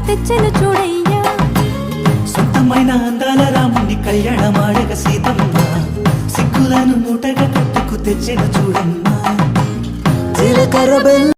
తెచ్చెను చూడయ్యా. సొంతమైన అందాల రాముని కళ్యాణమాడగ సీతమ్మ సిగ్గులను మూటగా కట్టుకు తెచ్చెను చూడమ్మా. జీలకర్ర